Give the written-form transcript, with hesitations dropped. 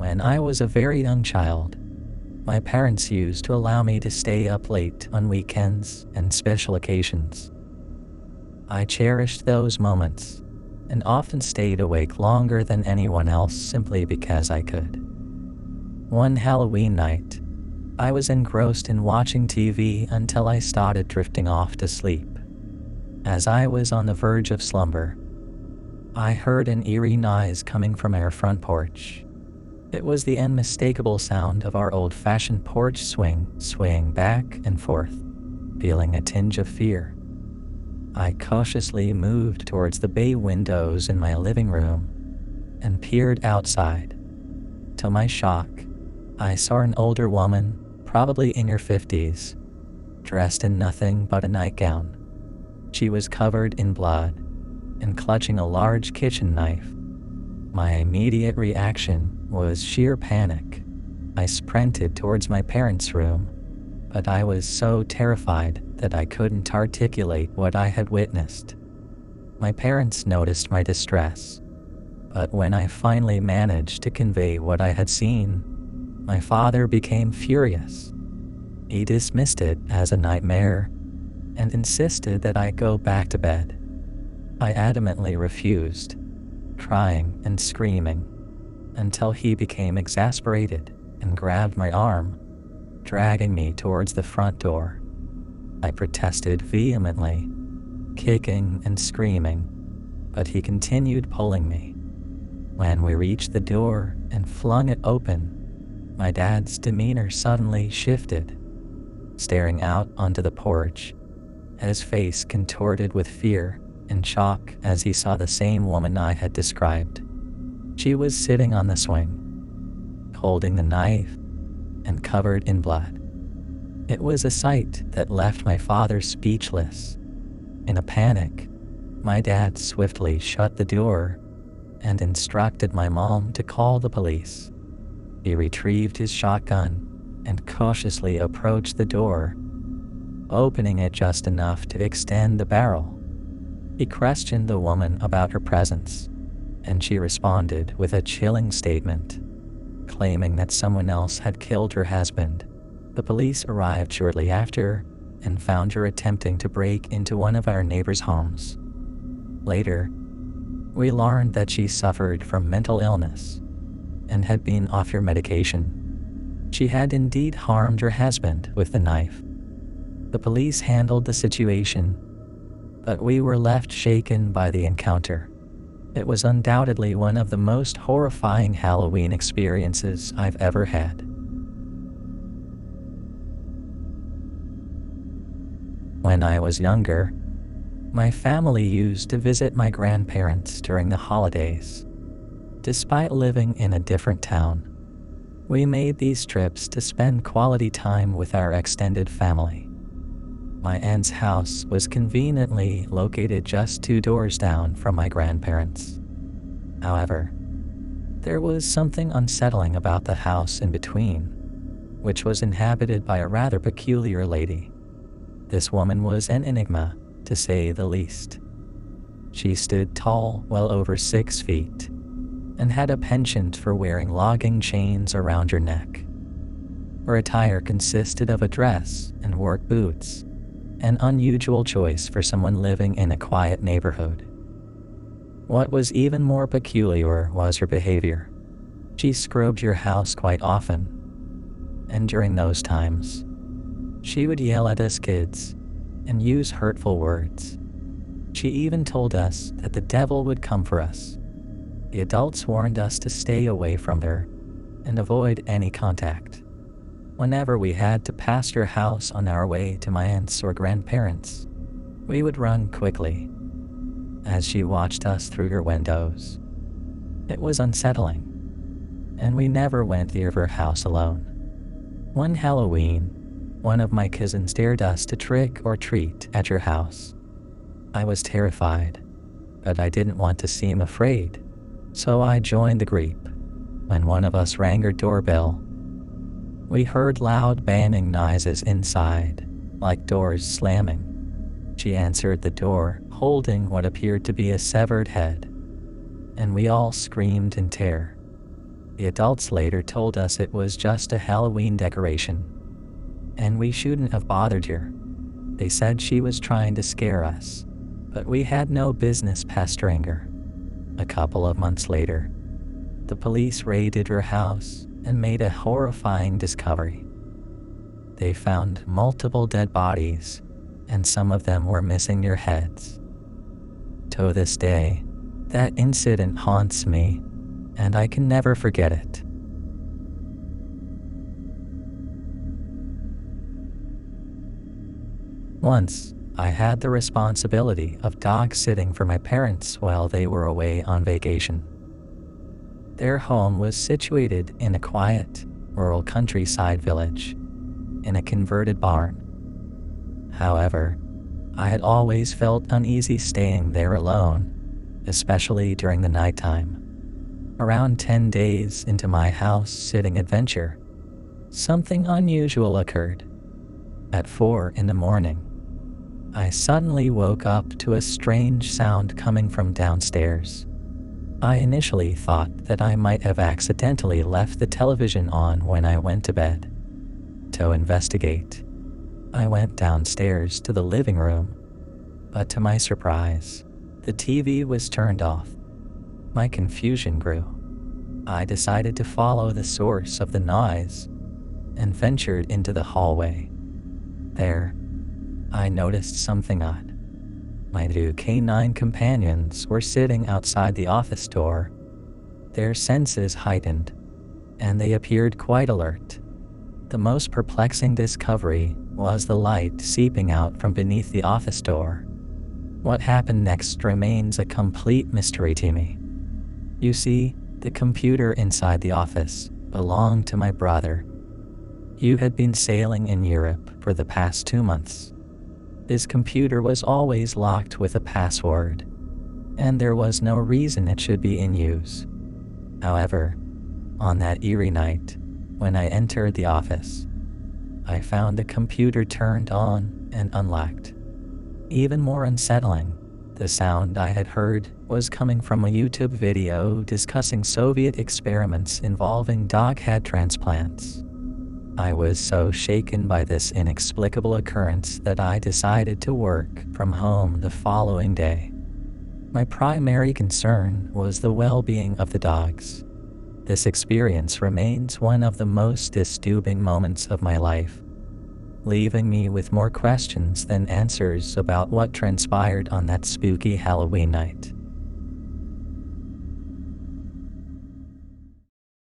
When I was a very young child, my parents used to allow me to stay up late on weekends and special occasions. I cherished those moments and often stayed awake longer than anyone else simply because I could. One Halloween night, I was engrossed in watching TV until I started drifting off to sleep. As I was on the verge of slumber, I heard an eerie noise coming from our front porch. It was the unmistakable sound of our old-fashioned porch swaying back and forth, feeling a tinge of fear. I cautiously moved towards the bay windows in my living room and peered outside. To my shock, I saw an older woman, probably in her 50s, dressed in nothing but a nightgown. She was covered in blood and clutching a large kitchen knife. My immediate reaction was sheer panic. I sprinted towards my parents' room, but I was so terrified that I couldn't articulate what I had witnessed. My parents noticed my distress, but when I finally managed to convey what I had seen, my father became furious. He dismissed it as a nightmare and insisted that I go back to bed. I adamantly refused, crying and screaming, until he became exasperated and grabbed my arm, dragging me towards the front door. I protested vehemently, kicking and screaming, but he continued pulling me. When we reached the door and flung it open, my dad's demeanor suddenly shifted. Staring out onto the porch, his face contorted with fear and shock as he saw the same woman I had described. She was sitting on the swing, holding the knife and covered in blood. It was a sight that left my father speechless. In a panic, my dad swiftly shut the door and instructed my mom to call the police. He retrieved his shotgun and cautiously approached the door, opening it just enough to extend the barrel. He questioned the woman about her presence, and she responded with a chilling statement, claiming that someone else had killed her husband. The police arrived shortly after and found her attempting to break into one of our neighbors' homes. Later, we learned that she suffered from mental illness and had been off her medication. She had indeed harmed her husband with the knife. The police handled the situation, but we were left shaken by the encounter. It was undoubtedly one of the most horrifying Halloween experiences I've ever had. When I was younger, my family used to visit my grandparents during the holidays. Despite living in a different town, we made these trips to spend quality time with our extended family. My aunt's house was conveniently located just 2 doors down from my grandparents'. However, there was something unsettling about the house in between, which was inhabited by a rather peculiar lady. This woman was an enigma, to say the least. She stood tall, well over 6 feet, and had a penchant for wearing logging chains around her neck. Her attire consisted of a dress and work boots, an unusual choice for someone living in a quiet neighborhood. What was even more peculiar was her behavior. She scrubbed your house quite often, and during those times, she would yell at us kids and use hurtful words. She even told us that the devil would come for us. The adults warned us to stay away from her and avoid any contact. Whenever we had to pass her house on our way to my aunts or grandparents, we would run quickly as she watched us through her windows. It was unsettling, and we never went near her house alone. One Halloween, one of my cousins dared us to trick or treat at her house. I was terrified, but I didn't want to seem afraid, so I joined the group. When one of us rang her doorbell, we heard loud banging noises inside, like doors slamming. She answered the door, holding what appeared to be a severed head, and we all screamed in terror. The adults later told us it was just a Halloween decoration, and we shouldn't have bothered her. They said she was trying to scare us, but we had no business pestering her. A couple of months later, the police raided her house and made a horrifying discovery. They found multiple dead bodies, and some of them were missing their heads. To this day, that incident haunts me, and I can never forget it. Once, I had the responsibility of dog sitting for my parents while they were away on vacation. Their home was situated in a quiet, rural countryside village, in a converted barn. However, I had always felt uneasy staying there alone, especially during the nighttime. Around 10 days into my house-sitting adventure, something unusual occurred. At 4 in the morning, I suddenly woke up to a strange sound coming from downstairs. I initially thought that I might have accidentally left the television on when I went to bed. To investigate, I went downstairs to the living room, but to my surprise, the TV was turned off. My confusion grew. I decided to follow the source of the noise and ventured into the hallway. There, I noticed something odd. My 2 canine companions were sitting outside the office door, their senses heightened, and they appeared quite alert. The most perplexing discovery was the light seeping out from beneath the office door. What happened next remains a complete mystery to me. You see, the computer inside the office belonged to my brother. You had been sailing in Europe for the past 2 months. This computer was always locked with a password, and there was no reason it should be in use. However, on that eerie night, when I entered the office, I found the computer turned on and unlocked. Even more unsettling, the sound I had heard was coming from a YouTube video discussing Soviet experiments involving dog head transplants. I was so shaken by this inexplicable occurrence that I decided to work from home the following day. My primary concern was the well-being of the dogs. This experience remains one of the most disturbing moments of my life, leaving me with more questions than answers about what transpired on that spooky Halloween night.